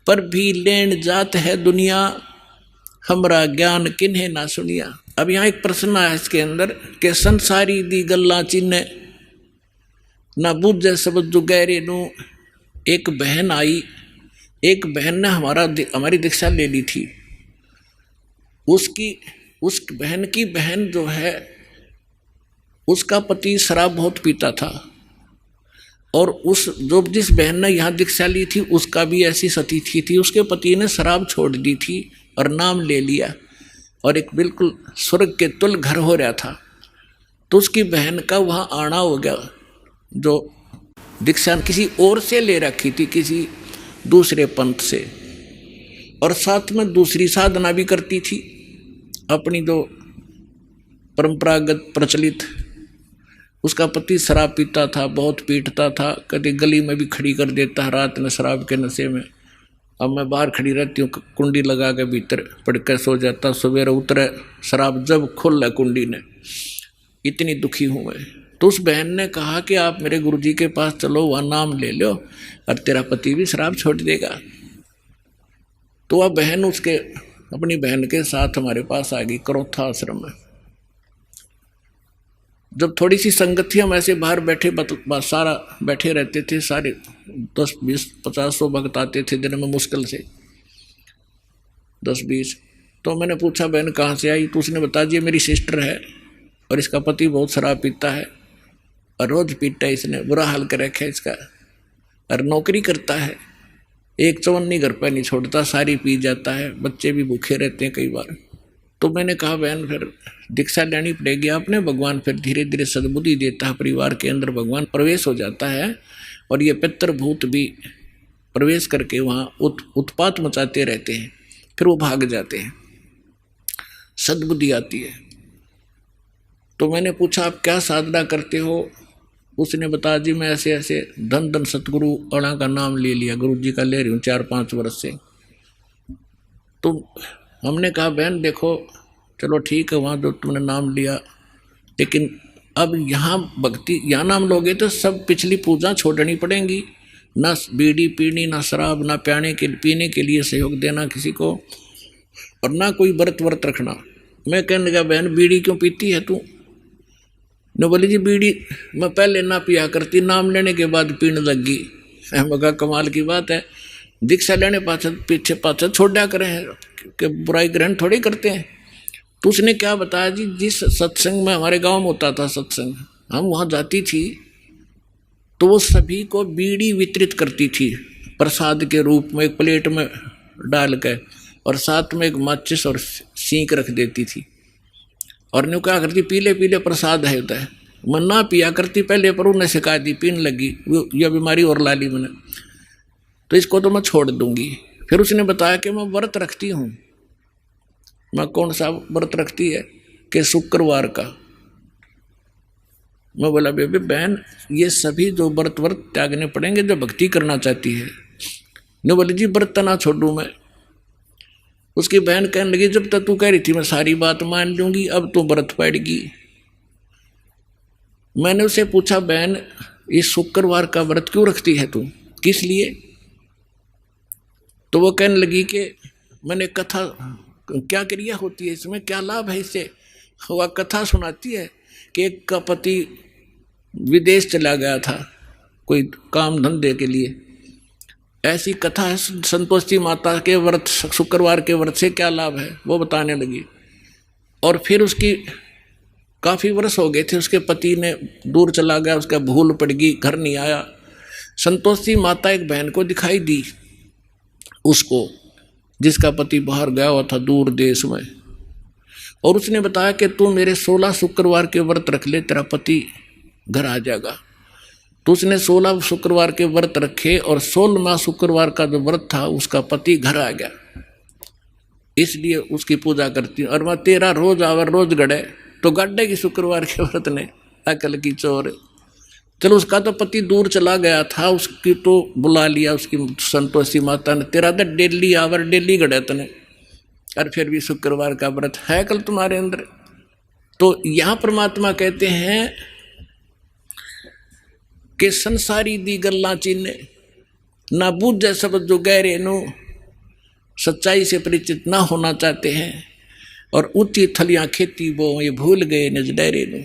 पर भी लेन जात है दुनिया, हमरा ज्ञान किन्हें ना सुनिया। अब यहाँ एक प्रश्न आया इसके अंदर कि संसारी दी गल्ला चिन्ह ना बुझे सब जुगैरे नू। एक बहन आई, एक बहन ने हमारी दीक्षा ले ली थी। उस बहन की बहन जो है, उसका पति शराब बहुत पीता था, और जिस बहन ने यहाँ दीक्षा ली थी उसका भी ऐसी स्थिति थी। उसके पति ने शराब छोड़ दी थी और नाम ले लिया, और एक बिल्कुल स्वर्ग के तुल्य घर हो रहा था। तो उसकी बहन का वहाँ आना हो गया, जो दीक्षा किसी और से ले रखी थी, किसी दूसरे पंथ से, और साथ में दूसरी साधना भी करती थी अपनी जो परंपरागत प्रचलित। उसका पति शराब पीता था, बहुत पीटता था, कभी गली में भी खड़ी कर देता है रात में शराब के नशे में। अब मैं बाहर खड़ी रहती हूँ, कुंडी लगा के भीतर पड़ कर सो जाता, सवेरे उतरे शराब जब खुल कुंडी ने, इतनी दुखी हूँ मैं। तो उस बहन ने कहा कि आप मेरे गुरुजी के पास चलो, वहाँ नाम ले लो और तेरा पति भी शराब छोड़ देगा। तो वह बहन अपनी बहन के साथ हमारे पास आ गई करोथा आश्रम में। जब थोड़ी सी संगत थी, हम ऐसे बाहर बैठे सारा बैठे रहते थे, सारे 10 20 50 100 भक्त आते थे दिन में, मुश्किल से 10-20। तो मैंने पूछा बहन कहाँ से आई? तो उसने बता दिया मेरी सिस्टर है, और इसका पति बहुत शराब पीता है, और रोज पीता है, इसने बुरा हाल कर रखा है इसका, और नौकरी करता है, एक चवन्नी घर पर नहीं छोड़ता, सारी पी जाता है, बच्चे भी भूखे रहते हैं कई बार। तो मैंने कहा बहन फिर दीक्षा लेनी पड़ेगी आपने। भगवान फिर धीरे धीरे सद्बुद्धि देता है, परिवार के अंदर भगवान प्रवेश हो जाता है, और ये पितृभूत भी प्रवेश करके वहाँ उत्पात मचाते रहते हैं, फिर वो भाग जाते हैं, सद्बुद्धि आती है। तो मैंने पूछा आप क्या साधना करते हो? उसने बता दी मैं ऐसे ऐसे धन धन सतगुरु अणा का नाम ले लिया, गुरु जी का ले रही हूँ 4-5 वर्ष से। तो हमने कहा बहन देखो, चलो ठीक है, वहाँ जो तुमने नाम लिया, लेकिन अब यहाँ भक्ति, यहाँ नाम लोगे तो सब पिछली पूजा छोड़नी पड़ेंगी, ना बीड़ी पीनी, ना शराब, ना पीने के लिए सहयोग देना किसी को, और ना कोई व्रत रखना। मैं कहने लगा बहन बीड़ी क्यों पीती है तू? न बोली जी बीड़ी मैं पहले ना पिया करती, नाम लेने के बाद पीने लग गई। मगर कमाल की बात है, दीक्षा लेने पीछे पाछे छोड़ा करें कि बुराई ग्रहण थोड़ी करते हैं। तो उसने क्या बताया जी, जिस सत्संग में हमारे गांव में होता था सत्संग, हम वहाँ जाती थी तो वो सभी को बीड़ी वितरित करती थी प्रसाद के रूप में, एक प्लेट में डाल के, और साथ में एक माचिस और सींक रख देती थी, और न्यू क्या करती पीले पीले प्रसाद है होता है। मैं ना पिया करती पहले, पर उन्हें सिखा दी, पीने लगी, यह बीमारी और ला ली मैंने, तो इसको तो मैं छोड़ दूंगी। फिर उसने बताया कि मैं व्रत रखती हूँ। मैं कौन सा व्रत रखती है? कि शुक्रवार का। मैं बोला बेबी बहन ये सभी जो व्रत त्यागने पड़ेंगे जो भक्ति करना चाहती है। ने बोली जी व्रत ना छोड़ूं मैं। उसकी बहन कहने लगी जब तक तू कह रही थी मैं सारी बात मान लूंगी, अब तो व्रत पड़ेगी। मैंने उसे पूछा बहन इस शुक्रवार का व्रत क्यों रखती है तू, किस लिए? तो वो कहने लगी कि मैंने कथा, क्या क्रिया होती है इसमें, क्या लाभ है इससे? वह कथा सुनाती है कि एक का पति विदेश चला गया था कोई काम धंधे के लिए, ऐसी कथा है। संतोषी माता के व्रत, शुक्रवार के व्रत से क्या लाभ है वो बताने लगी। और फिर उसकी काफ़ी वर्ष हो गए थे, उसके पति ने दूर चला गया, उसका भूल पड़ गई, घर नहीं आया। संतोषी माता एक बहन को दिखाई दी उसको, जिसका पति बाहर गया हुआ था दूर देश में, और उसने बताया कि तू मेरे 16 शुक्रवार के व्रत रख ले, तेरा पति घर आ जाएगा। तो उसने 16 शुक्रवार के व्रत रखे, और 16वां शुक्रवार का जो व्रत था उसका पति घर आ गया, इसलिए उसकी पूजा करती हूँ। और मैं 13 रोज आवर रोज गड़े तो गड्ढे की शुक्रवार के व्रत ने अकल की चोर। चलो उसका तो पति दूर चला गया था, उसकी तो बुला लिया उसकी संतोषी माता ने, तेरा तो डेली आवर डेली गड़े तने, और फिर भी शुक्रवार का व्रत है कल तुम्हारे अंदर। तो यहाँ परमात्मा कहते हैं कि संसारी दी गल्ला चिन्ह ना बूझे शब्द जो गहरे नु, सच्चाई से परिचित ना होना चाहते हैं और ऊंची थलियां खेती वो ये भूल गए निज डेरे नु।